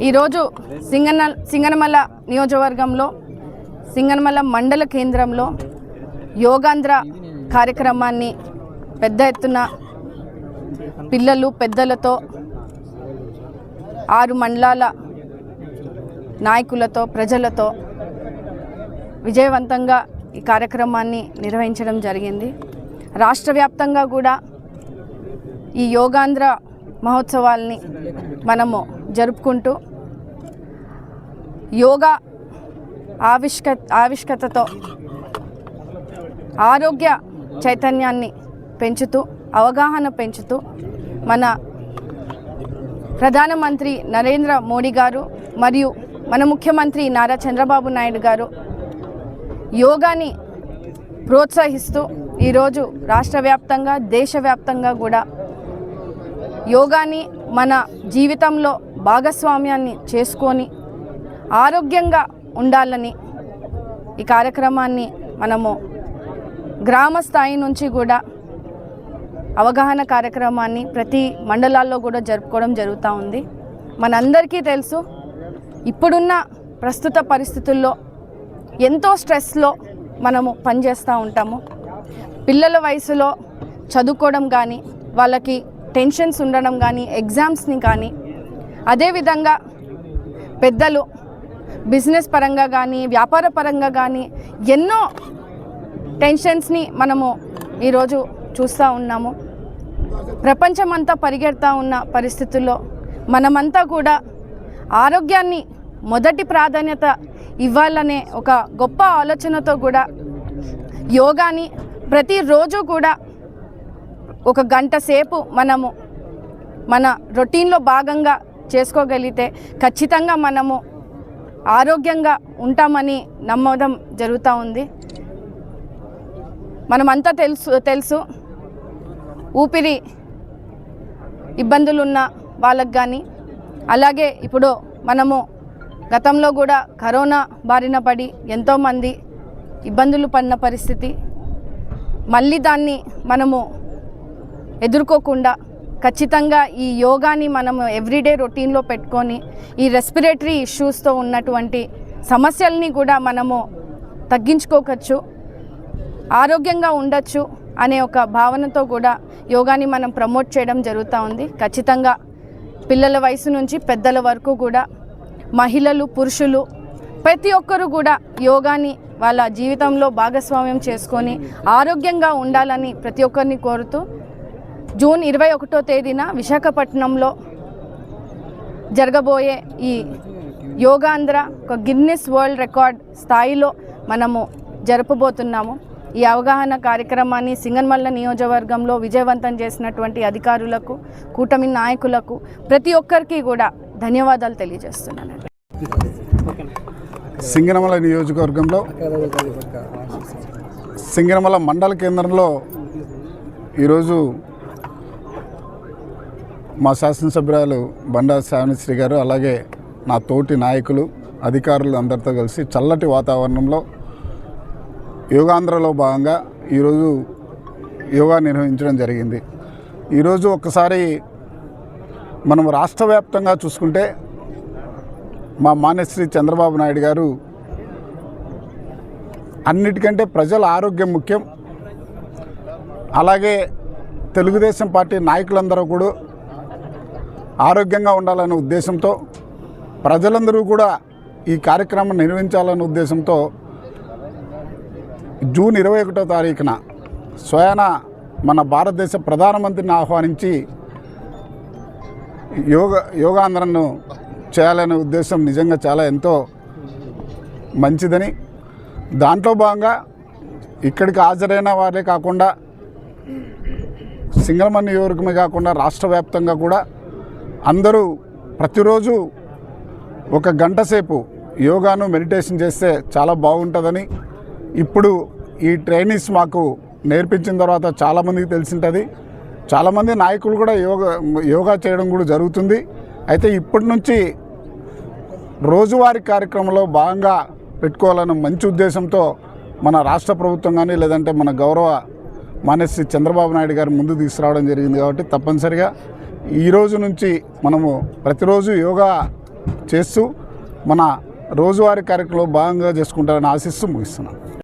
ఈరోజు సింగనమల నియోజకవర్గంలో సింగనమల మండల కేంద్రంలో యోగాంధ్ర కార్యక్రమాన్ని పెద్ద ఎత్తున పిల్లలు పెద్దలతో 6 మండలాల నాయకులతో ప్రజలతో విజయవంతంగా ఈ కార్యక్రమాన్ని నిర్వహించడం జరిగింది. రాష్ట్ర వ్యాప్తంగా కూడా ఈ యోగాంధ్ర మహోత్సవాల్ని మనము జరుపుకుంటూ యోగా ఆవిష్కతతో ఆరోగ్య చైతన్యాన్ని పెంచుతూ అవగాహన పెంచుతూ మన ప్రధానమంత్రి నరేంద్ర మోడీ గారు మరియు మన ముఖ్యమంత్రి నారా చంద్రబాబు నాయుడు గారు యోగాని ప్రోత్సహిస్తూ ఈరోజు రాష్ట్ర వ్యాప్తంగా దేశవ్యాప్తంగా కూడా యోగాని మన జీవితంలో భాగస్వామ్యాన్ని చేసుకొని ఆరోగ్యంగా ఉండాలని ఈ కార్యక్రమాన్ని మనము గ్రామ స్థాయి నుంచి కూడా అవగాహన కార్యక్రమాన్ని ప్రతి మండలాల్లో కూడా జరుపుకోవడం జరుగుతూ ఉంది. మనందరికీ తెలుసు, ఇప్పుడున్న ప్రస్తుత పరిస్థితుల్లో ఎంతో స్ట్రెస్లో మనము పనిచేస్తూ ఉంటాము. పిల్లల వయసులో చదువుకోవడం కానీ, వాళ్ళకి టెన్షన్స్ ఉండడం కానీ, ఎగ్జామ్స్ని కానీ, అదేవిధంగా పెద్దలు బిజినెస్ పరంగా కానీ వ్యాపార పరంగా కానీ ఎన్నో టెన్షన్స్ని మనము ఈరోజు చూస్తూ ఉన్నాము. ప్రపంచమంతా పరిగెడతా ఉన్న పరిస్థితుల్లో మనమంతా కూడా ఆరోగ్యాన్ని మొదటి ప్రాధాన్యత ఇవ్వాలనే ఒక గొప్ప ఆలోచనతో కూడా యోగాని ప్రతిరోజు కూడా 1 గంట సేపు మనము మన రొటీన్లో భాగంగా చేసుకోగలిగితే ఖచ్చితంగా మనము ఆరోగ్యంగా ఉంటామని నమ్మడం జరుగుతూ ఉంది. మనమంతా తెలుసు ఊపిరి ఇబ్బందులు ఉన్న వాళ్ళకి కానీ, అలాగే ఇప్పుడు మనము గతంలో కూడా కరోనా బారిన పడి ఎంతోమంది ఇబ్బందులు పడిన పరిస్థితి, మళ్ళీ దాన్ని మనము ఎదుర్కోకుండా ఖచ్చితంగా ఈ యోగాని మనము ఎవ్రీడే రొటీన్లో పెట్టుకొని ఈ రెస్పిరేటరీ ఇష్యూస్తో ఉన్నటువంటి సమస్యల్ని కూడా మనము తగ్గించుకోవచ్చు, ఆరోగ్యంగా ఉండొచ్చు అనే ఒక భావనతో కూడా యోగాని మనం ప్రమోట్ చేయడం జరుగుతూ ఉంది. ఖచ్చితంగా పిల్లల వయసు నుంచి పెద్దల వరకు కూడా మహిళలు పురుషులు ప్రతి ఒక్కరు కూడా యోగాని వాళ్ళ జీవితంలో భాగస్వామ్యం చేసుకొని ఆరోగ్యంగా ఉండాలని ప్రతి ఒక్కరిని కోరుతూ జూన్ 21వ తేదీన విశాఖపట్నంలో జరగబోయే ఈ యోగాంధ్ర ఒక గిన్నిస్ వరల్డ్ రికార్డ్ స్థాయిలో మనము జరపబోతున్నాము. ఈ అవగాహన కార్యక్రమాన్ని సింగనమల నియోజకవర్గంలో విజయవంతం చేసినటువంటి అధికారులకు, కూటమి నాయకులకు ప్రతి ఒక్కరికి కూడా ధన్యవాదాలు తెలియజేస్తున్నాను. సింగనమల నియోజకవర్గంలో సింగనమల మండల కేంద్రంలో ఈరోజు మా శాసనసభ్యురాలు బండా శ్రావణిశ్రీ గారు, అలాగే నా తోటి నాయకులు అధికారులు అందరితో కలిసి చల్లటి వాతావరణంలో యోగాంధ్రలో భాగంగా ఈరోజు యోగా నిర్వహించడం జరిగింది. ఈరోజు ఒక్కసారి మనం రాష్ట్ర వ్యాప్తంగా చూసుకుంటే మా మాన్యశ్రీ చంద్రబాబు నాయుడు గారు అన్నిటికంటే ప్రజల ఆరోగ్యం ముఖ్యం, అలాగే తెలుగుదేశం పార్టీ నాయకులందరూ కూడా ఆరోగ్యంగా ఉండాలనే ఉద్దేశంతో ప్రజలందరూ కూడా ఈ కార్యక్రమం నిర్వహించాలనే ఉద్దేశంతో జూన్ 21వ తారీఖున స్వయాన మన భారతదేశ ప్రధానమంత్రిని ఆహ్వానించి యోగాంధ్రను చేయాలనే ఉద్దేశం నిజంగా చాలా ఎంతో మంచిదని, దాంట్లో భాగంగా ఇక్కడికి హాజరైన వారే కాకుండా సింగనమల నియోజకవర్గమే కాకుండా రాష్ట్ర వ్యాప్తంగా కూడా అందరూ ప్రతిరోజు 1 గంట సేపు యోగాను మెడిటేషన్ చేస్తే చాలా బాగుంటుందని, ఇప్పుడు ఈ ట్రైనింగ్స్ మాకు నేర్పించిన తర్వాత చాలామందికి తెలిసింటుంది. చాలామంది నాయకులు కూడా యోగా చేయడం కూడా జరుగుతుంది. అయితే ఇప్పటి నుంచి రోజువారీ కార్యక్రమంలో భాగంగా పెట్టుకోవాలన్న మంచి ఉద్దేశంతో మన రాష్ట్ర ప్రభుత్వం కానీ లేదంటే మన గౌరవ మాన్యశ్రీ చంద్రబాబు నాయుడు గారు ముందు తీసుకురావడం జరిగింది. కాబట్టి తప్పనిసరిగా ఈ రోజు నుంచి మనము ప్రతిరోజు యోగా చేస్తూ మన రోజువారీ కార్యక్రమంలో భాగంగా చేసుకుంటారని ఆశిస్తూ ముగిస్తున్నాను.